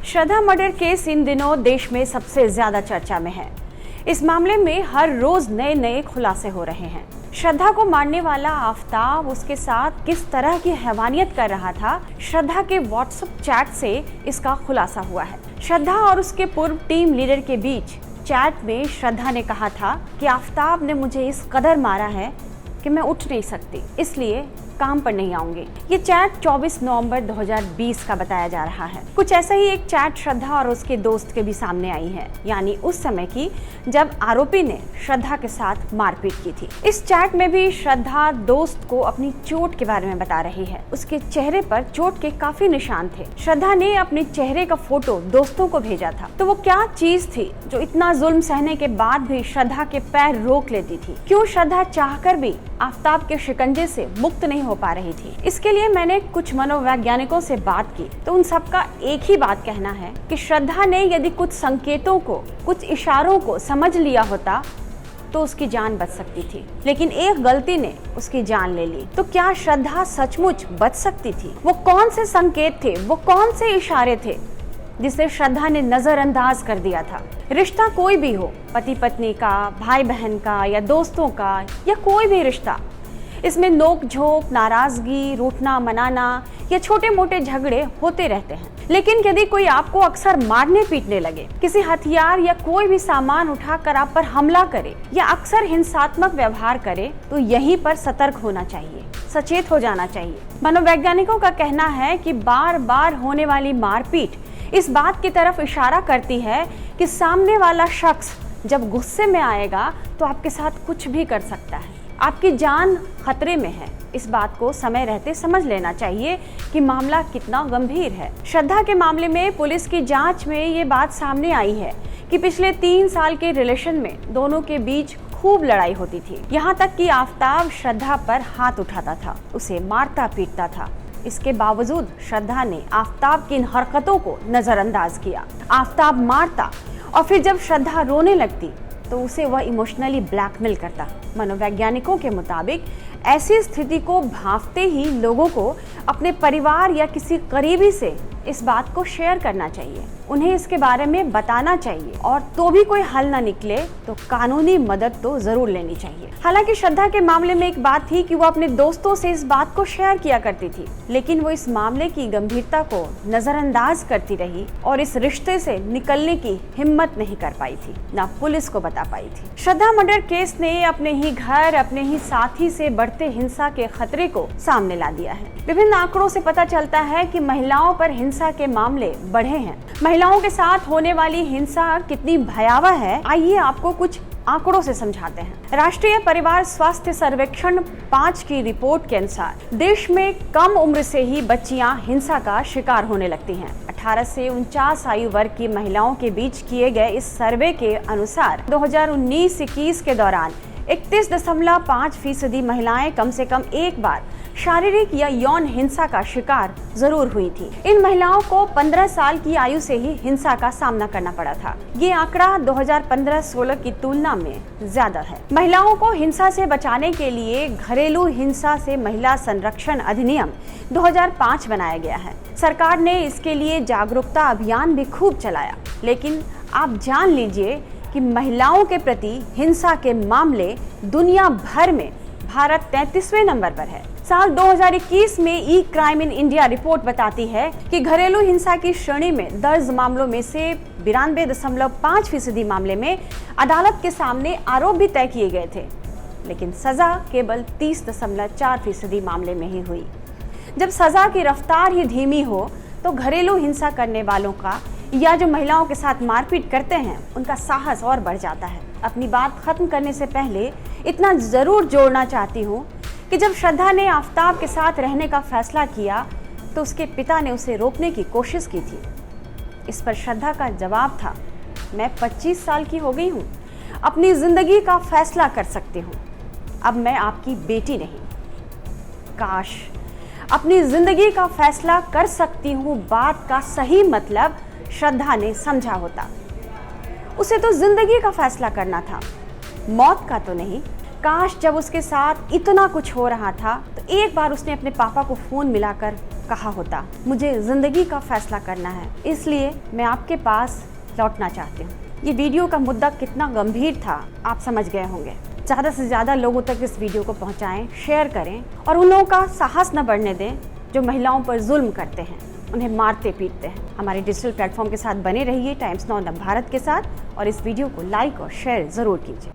Shraddha murder case in दिनों देश में सबसे ज्यादा चर्चा में है। इस मामले में हर रोज नए नए खुलासे हो रहे हैं। श्रद्धा को मारने वाला आफताब उसके साथ किस तरह की हैवानियत कर रहा था, श्रद्धा के व्हाट्सएप चैट से इसका खुलासा हुआ है। श्रद्धा और उसके पूर्व टीम लीडर के बीच चैट में श्रद्धा ने कहा था कि आफताब ने मुझे इस कदर मारा है कि मैं उठ नहीं सकती, इसलिए काम पर नहीं आऊंगी। ये चैट 24 नवंबर 2020 का बताया जा रहा है। कुछ ऐसा ही एक चैट श्रद्धा और उसके दोस्त के भी सामने आई है, यानी उस समय की जब आरोपी ने श्रद्धा के साथ मारपीट की थी। इस चैट में भी श्रद्धा दोस्त को अपनी चोट के बारे में बता रही है। उसके चेहरे पर चोट के काफी निशान थे। श्रद्धा ने अपने चेहरे का फोटो दोस्तों को भेजा था। तो वो क्या चीज थी जो इतना जुल्म सहने के बाद भी श्रद्धा के पैर रोक लेती थी? क्यों श्रद्धा चाहकर भी आफताब के शिकंजे से मुक्त नहीं हो पा रही थी? इसके लिए मैंने कुछ मनोवैज्ञानिकों से बात की, तो उन सबका एक ही बात कहना है कि श्रद्धा ने यदि कुछ संकेतों को, कुछ इशारों को समझ लिया होता तो उसकी जान बच सकती थी, लेकिन एक गलती ने उसकी जान ले ली। तो क्या श्रद्धा सचमुच बच सकती थी? वो कौन से संकेत थे, वो कौन से इशारे थे जिसे श्रद्धा ने नजरअंदाज कर दिया था? रिश्ता कोई भी हो, पति पत्नी का, भाई बहन का या दोस्तों का या कोई भी रिश्ता, इसमें नोक झोंक, नाराजगी, रूठना मनाना या छोटे मोटे झगड़े होते रहते हैं। लेकिन यदि कोई आपको अक्सर मारने पीटने लगे, किसी हथियार या कोई भी सामान उठाकर आप पर हमला करे या अक्सर हिंसात्मक व्यवहार करे, तो यहीं पर सतर्क होना चाहिए, सचेत हो जाना चाहिए। मनोवैज्ञानिकों का कहना है कि बार बार होने वाली मारपीट इस बात की तरफ इशारा करती है कि सामने वाला शख्स जब गुस्से में आएगा तो आपके साथ कुछ भी कर सकता है, आपकी जान खतरे में है। इस बात को समय रहते समझ लेना चाहिए कि मामला कितना गंभीर है। श्रद्धा के मामले में पुलिस की जांच में ये बात सामने आई है कि पिछले 3 साल के रिलेशन में दोनों के बीच खूब लड़ाई होती थी। यहाँ तक कि आफताब श्रद्धा पर हाथ उठाता था, उसे मारता पीटता था। इसके बावजूद श्रद्धा ने आफताब की इन हरकतों को नजरअंदाज किया। आफताब मारता और फिर जब श्रद्धा रोने लगती तो उसे वह इमोशनली ब्लैकमेल करता। मनोवैज्ञानिकों के मुताबिक ऐसी स्थिति को भांपते ही लोगों को अपने परिवार या किसी करीबी से इस बात को शेयर करना चाहिए, उन्हें इसके बारे में बताना चाहिए, और तो भी कोई हल ना निकले तो कानूनी मदद तो जरूर लेनी चाहिए। हालांकि श्रद्धा के मामले में एक बात थी कि वो अपने दोस्तों से इस बात को शेयर किया करती थी, लेकिन वो इस मामले की गंभीरता को नजरअंदाज करती रही और इस रिश्ते से निकलने की हिम्मत नहीं कर पाई थी, ना पुलिस को बता पाई थी। श्रद्धा मर्डर केस ने अपने ही घर, अपने ही साथी से बढ़ते हिंसा के खतरे को सामने ला दिया है। विभिन्न आंकड़ों से पता चलता है कि महिलाओं पर हिंसा के मामले बढ़े हैं। महिलाओं के साथ होने वाली हिंसा कितनी भयावह है, आइए आपको कुछ आंकड़ों से समझाते हैं। राष्ट्रीय परिवार स्वास्थ्य सर्वेक्षण 5 की रिपोर्ट के अनुसार देश में कम उम्र से ही बच्चियां हिंसा का शिकार होने लगती हैं। 18 से 49 आयु वर्ग की महिलाओं के बीच किए गए इस सर्वे के अनुसार 2019-21 के दौरान 31.5% महिलाएं कम से कम एक बार शारीरिक या यौन हिंसा का शिकार जरूर हुई थी। इन महिलाओं को 15 साल की आयु से ही हिंसा का सामना करना पड़ा था। ये आंकड़ा 2015-16 की तुलना में ज्यादा है। महिलाओं को हिंसा से बचाने के लिए घरेलू हिंसा से महिला संरक्षण अधिनियम 2005 बनाया गया है। सरकार ने इसके लिए जागरूकता अभियान भी खूब चलाया, लेकिन आप जान लीजिए कि महिलाओं के प्रति हिंसा के मामले दुनिया भर में भारत 33वें नंबर पर है। साल 2021 में ई क्राइम इन इंडिया रिपोर्ट बताती है कि घरेलू हिंसा की श्रेणी में दर्ज मामलों में से 92.5% मामले में अदालत के सामने आरोप भी तय किए गए थे, लेकिन सजा केवल 30.4% मामले में ही हुई। जब सजा की रफ्तार ही धीमी हो तो घरेलू हिंसा करने वालों का या जो महिलाओं के साथ मारपीट करते हैं उनका साहस और बढ़ जाता है। अपनी बात खत्म करने से पहले इतना जरूर जोड़ना चाहती हूँ कि जब श्रद्धा ने आफताब के साथ रहने का फैसला किया तो उसके पिता ने उसे रोकने की कोशिश की थी। इस पर श्रद्धा का जवाब था, मैं 25 साल की हो गई हूँ, अपनी जिंदगी का फैसला कर सकती हूँ, अब मैं आपकी बेटी नहीं। काश अपनी जिंदगी का फैसला कर सकती हूँ बात का सही मतलब श्रद्धा ने समझा होता। उसे तो जिंदगी का फैसला करना था, मौत का तो नहीं। काश जब उसके साथ इतना कुछ हो रहा था तो एक बार उसने अपने पापा को फोन मिलाकर कहा होता, मुझे जिंदगी का फैसला करना है, इसलिए मैं आपके पास लौटना चाहती हूँ। ये वीडियो का मुद्दा कितना गंभीर था आप समझ गए होंगे। ज़्यादा से ज़्यादा लोगों तक इस वीडियो को पहुँचाएं, शेयर करें और उन लोगों का साहस न बढ़ने दें जो महिलाओं पर जुल्म करते हैं, उन्हें मारते पीटते हैं। हमारे डिजिटल प्लेटफॉर्म के साथ बने रहिए, टाइम्स नाउ भारत के साथ, और इस वीडियो को लाइक और शेयर ज़रूर कीजिए।